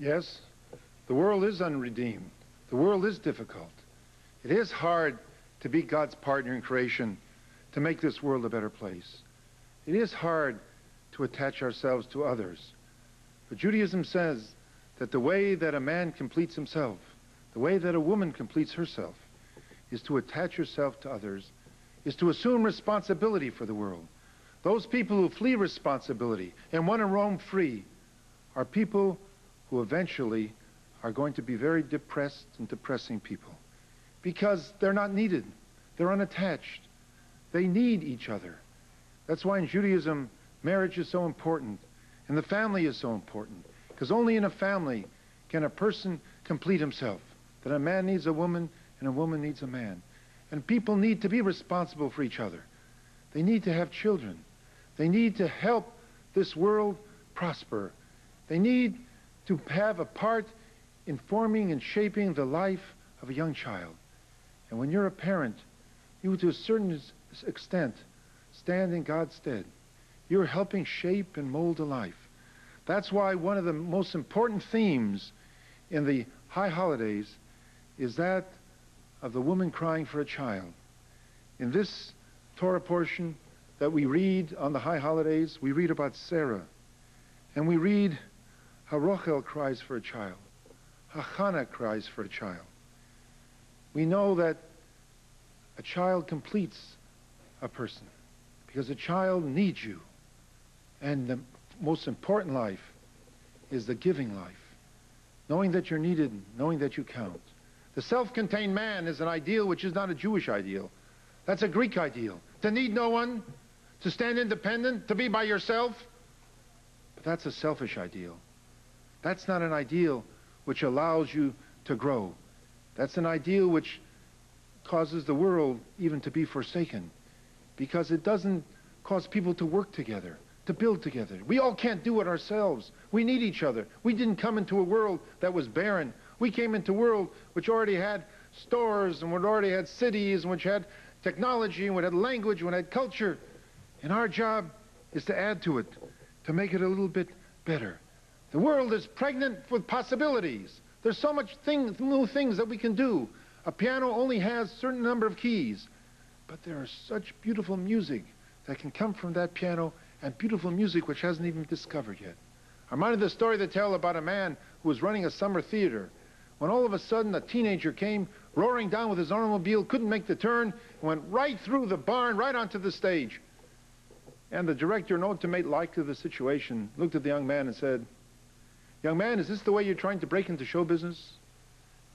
Yes, the world is unredeemed. The world is difficult. It is hard to be God's partner in creation, to make this world a better place. It is hard to attach ourselves to others. But Judaism says that the way that a man completes himself, the way that a woman completes herself, is to attach yourself to others, is to assume responsibility for the world. Those people who flee responsibility and want to roam free are people who eventually are going to be very depressed and depressing people because they're not needed. They're unattached. They need each other. That's why in Judaism, marriage is so important and the family is so important, because only in a family can a person complete himself. That a man needs a woman and a woman needs a man. And people need to be responsible for each other. They need to have children. They need to help this world prosper. They need to have a part in forming and shaping the life of a young child. And when you're a parent, you, to a certain extent, stand in God's stead. You're helping shape and mold a life. That's why one of the most important themes in the high holidays is that of the woman crying for a child. In this Torah portion that we read on the high holidays, we read about Sarah. And we read how Rachel cries for a child, how Hannah cries for a child. We know that a child completes a person because a child needs you. And the most important life is the giving life. Knowing that you're needed, knowing that you count. The self-contained man is an ideal which is not a Jewish ideal. That's a Greek ideal. To need no one, to stand independent, to be by yourself. But that's a selfish ideal. That's not an ideal which allows you to grow. That's an ideal which causes the world even to be forsaken, because it doesn't cause people to work together, to build together. We all can't do it ourselves. We need each other. We didn't come into a world that was barren. We came into a world which already had stores and which already had cities and which had technology and which had language and which had culture. And our job is to add to it, to make it a little bit better. The world is pregnant with possibilities. There's so much new things that we can do. A piano only has a certain number of keys, but there is such beautiful music that can come from that piano, and beautiful music which hasn't even been discovered yet. I'm reminded of the story they tell about a man who was running a summer theater, when all of a sudden a teenager came roaring down with his automobile, couldn't make the turn, and went right through the barn, right onto the stage. And the director, known to make light of the situation, looked at the young man and said, "Young man, is this the way you're trying to break into show business?"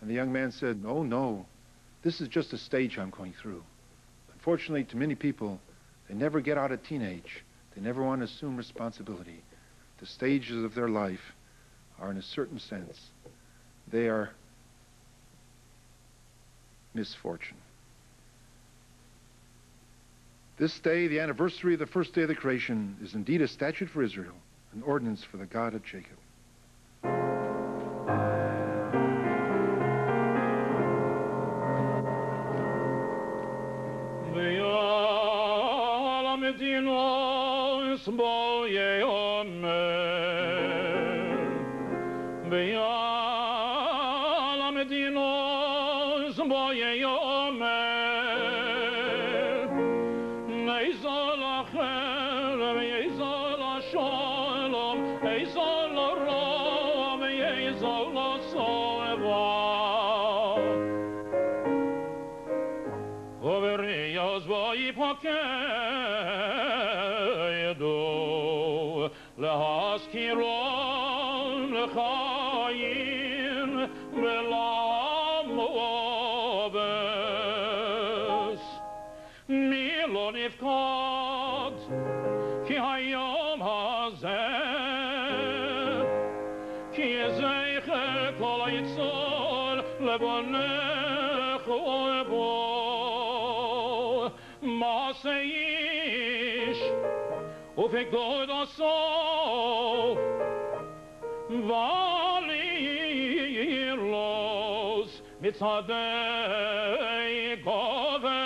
And the young man said, "Oh no, this is just a stage I'm going through." Unfortunately, to many people, they never get out of teenage. They never want to assume responsibility. The stages of their life are, in a certain sense, they are misfortune. This day, the anniversary of the first day of the creation, is indeed a statute for Israel, an ordinance for the God of Jacob. God also valirlos mitzadei gover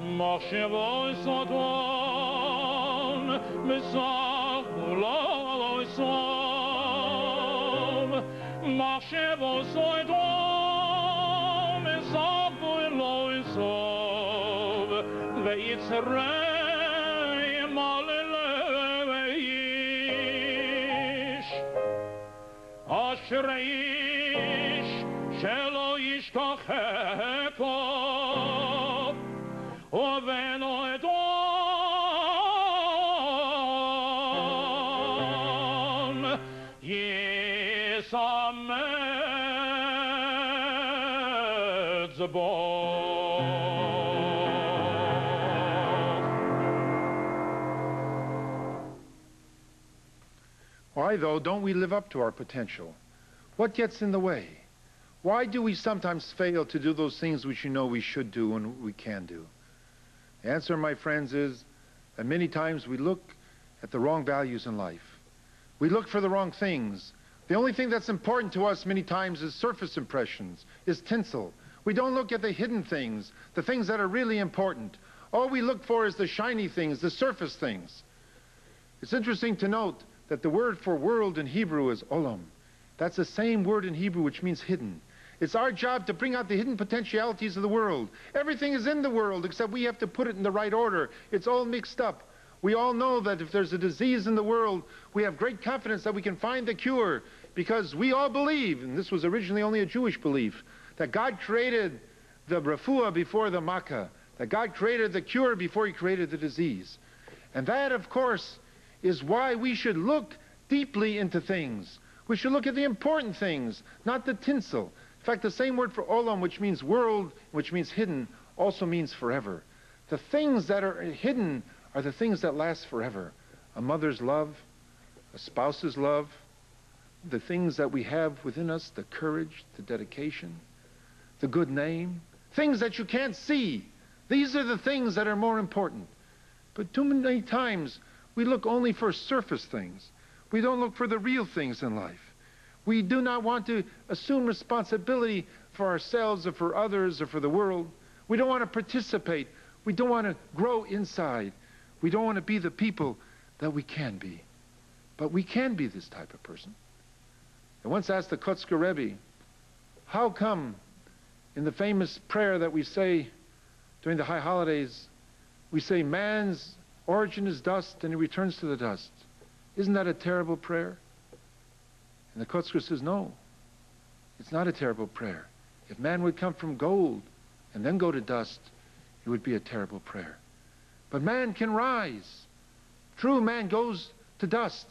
machshavos sodon mitzavlos som Marchevo soidom Zabu loisov Veitzrei Malileish Ashreish Shelo Yishkacheko Oveno edom Yesamed Why, though, don't we live up to our potential? What gets in the way? Why do we sometimes fail to do those things which you know we should do and we can do? The answer, my friends, is that many times we look at the wrong values in life. We look for the wrong things. The only thing that's important to us many times is surface impressions, is tinsel. We don't look at the hidden things, the things that are really important. All we look for is the shiny things, the surface things. It's interesting to note that the word for world in Hebrew is olam. That's the same word in Hebrew which means hidden. It's our job to bring out the hidden potentialities of the world. Everything is in the world, except we have to put it in the right order. It's all mixed up. We all know that if there's a disease in the world, we have great confidence that we can find the cure, because we all believe, and this was originally only a Jewish belief, that God created the refuah before the makkah, that God created the cure before he created the disease. And that, of course, is why we should look deeply into things. We should look at the important things, not the tinsel. In fact, the same word for olam, which means world, which means hidden, also means forever. The things that are hidden are the things that last forever. A mother's love, a spouse's love, the things that we have within us, the courage, the dedication, the good name, things that you can't see. These are the things that are more important. But too many times, we look only for surface things. We don't look for the real things in life. We do not want to assume responsibility for ourselves or for others or for the world. We don't want to participate. We don't want to grow inside. We don't want to be the people that we can be. But we can be this type of person. I once asked the Kotzker Rebbe, how come in the famous prayer that we say during the high holidays, we say man's origin is dust and he returns to the dust? Isn't that a terrible prayer? And the Kotzker says, no, it's not a terrible prayer. If man would come from gold and then go to dust, it would be a terrible prayer. But man can rise. True, man goes to dust.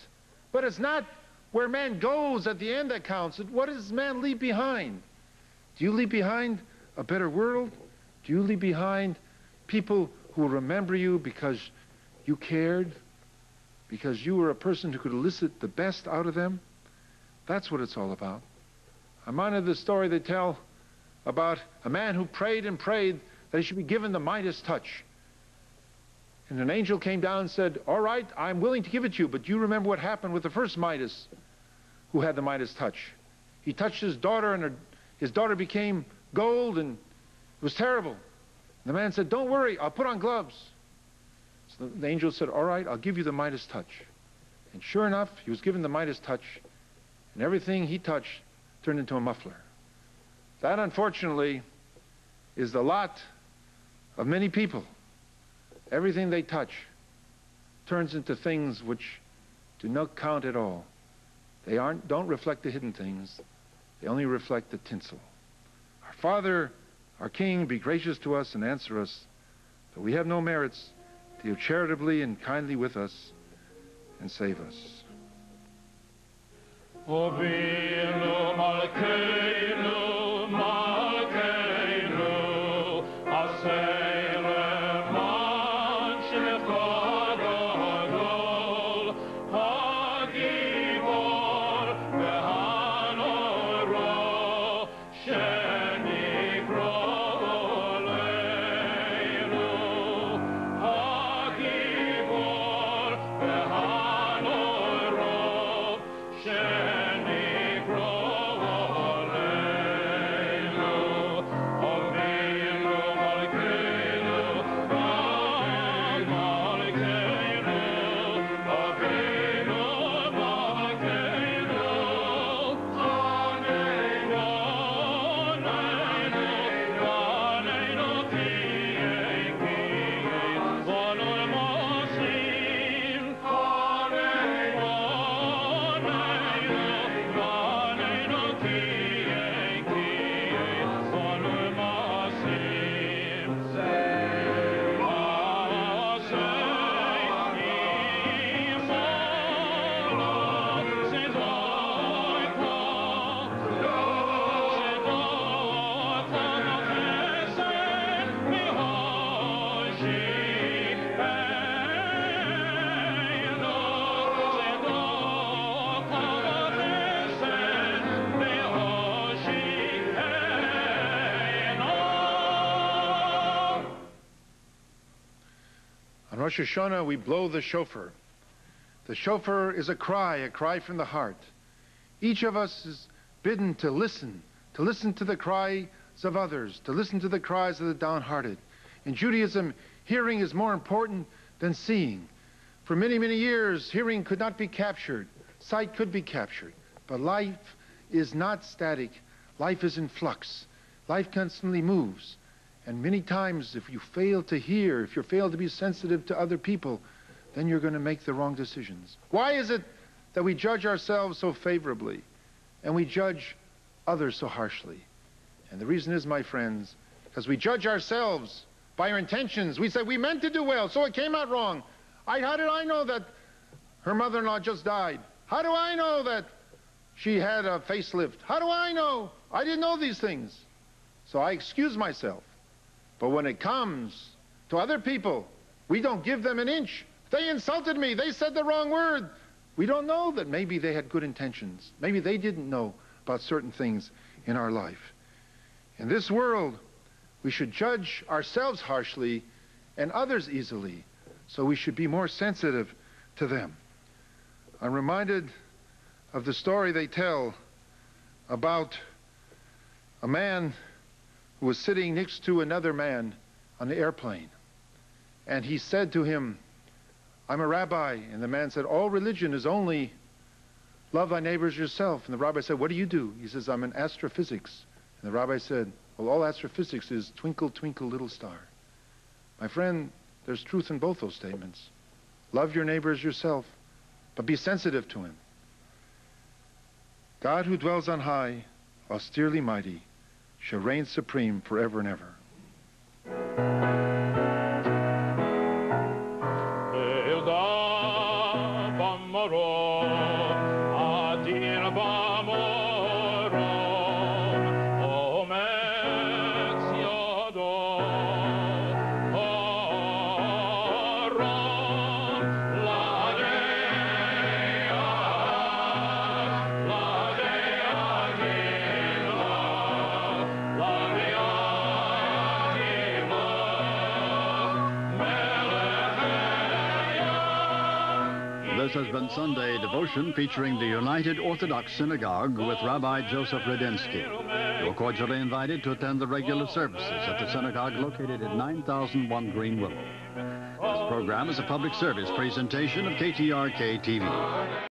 But it's not where man goes at the end that counts. What does man leave behind? Do you leave behind a better world? Do you leave behind people who will remember you because you cared? Because you were a person who could elicit the best out of them? That's what it's all about. I'm honored the story they tell about a man who prayed and prayed that he should be given the Midas touch. And an angel came down and said, all right, I'm willing to give it to you, but do you remember what happened with the first Midas who had the Midas touch? He touched his daughter, and his daughter became gold, and it was terrible. And the man said, don't worry, I'll put on gloves. So the angel said, all right, I'll give you the Midas touch. And sure enough, he was given the Midas touch, and everything he touched turned into a muffler. That, unfortunately, is the lot of many people. Everything they touch turns into things which do not count at all. They don't reflect the hidden things. They only reflect the tinsel. Our Father, our King, be gracious to us and answer us, but we have no merits. Deal charitably and kindly with us and save us. Obinu Malkeinu, Malkeinu, Asere Man Shlecha Gadol, Hagibor Vehanoro, Shenikro Leinu, Hagibor Vehanoro, Shenikro Leinu. Rosh Hashanah, we blow the shofar. The shofar is a cry from the heart. Each of us is bidden to listen to the cries of others, to listen to the cries of the downhearted. In Judaism, hearing is more important than seeing. For many, many years, hearing could not be captured. Sight could be captured. But life is not static. Life is in flux. Life constantly moves. And many times, if you fail to hear, if you fail to be sensitive to other people, then you're going to make the wrong decisions. Why is it that we judge ourselves so favorably and we judge others so harshly? And the reason is, my friends, because we judge ourselves by our intentions. We say, we meant to do well, so it came out wrong. How did I know that her mother-in-law just died? How do I know that she had a facelift? How do I know? I didn't know these things. So I excuse myself. But when it comes to other people, we don't give them an inch. They insulted me. They said the wrong word. We don't know that maybe they had good intentions. Maybe they didn't know about certain things in our life. In this world, we should judge ourselves harshly and others easily. So we should be more sensitive to them. I'm reminded of the story they tell about a man who was sitting next to another man on the airplane. And he said to him, I'm a rabbi. And the man said, all religion is only love thy neighbors yourself. And the rabbi said, what do you do? He says, I'm in astrophysics. And the rabbi said, well, all astrophysics is twinkle, twinkle, little star. My friend, there's truth in both those statements. Love your neighbor as yourself, but be sensitive to him. God who dwells on high, austerely mighty, shall reign supreme forever and ever. This has been Sunday Devotion featuring the United Orthodox Synagogue with Rabbi Joseph Radinsky. You're cordially invited to attend the regular services at the synagogue located at 9001 Green Willow. This program is a public service presentation of KTRK TV.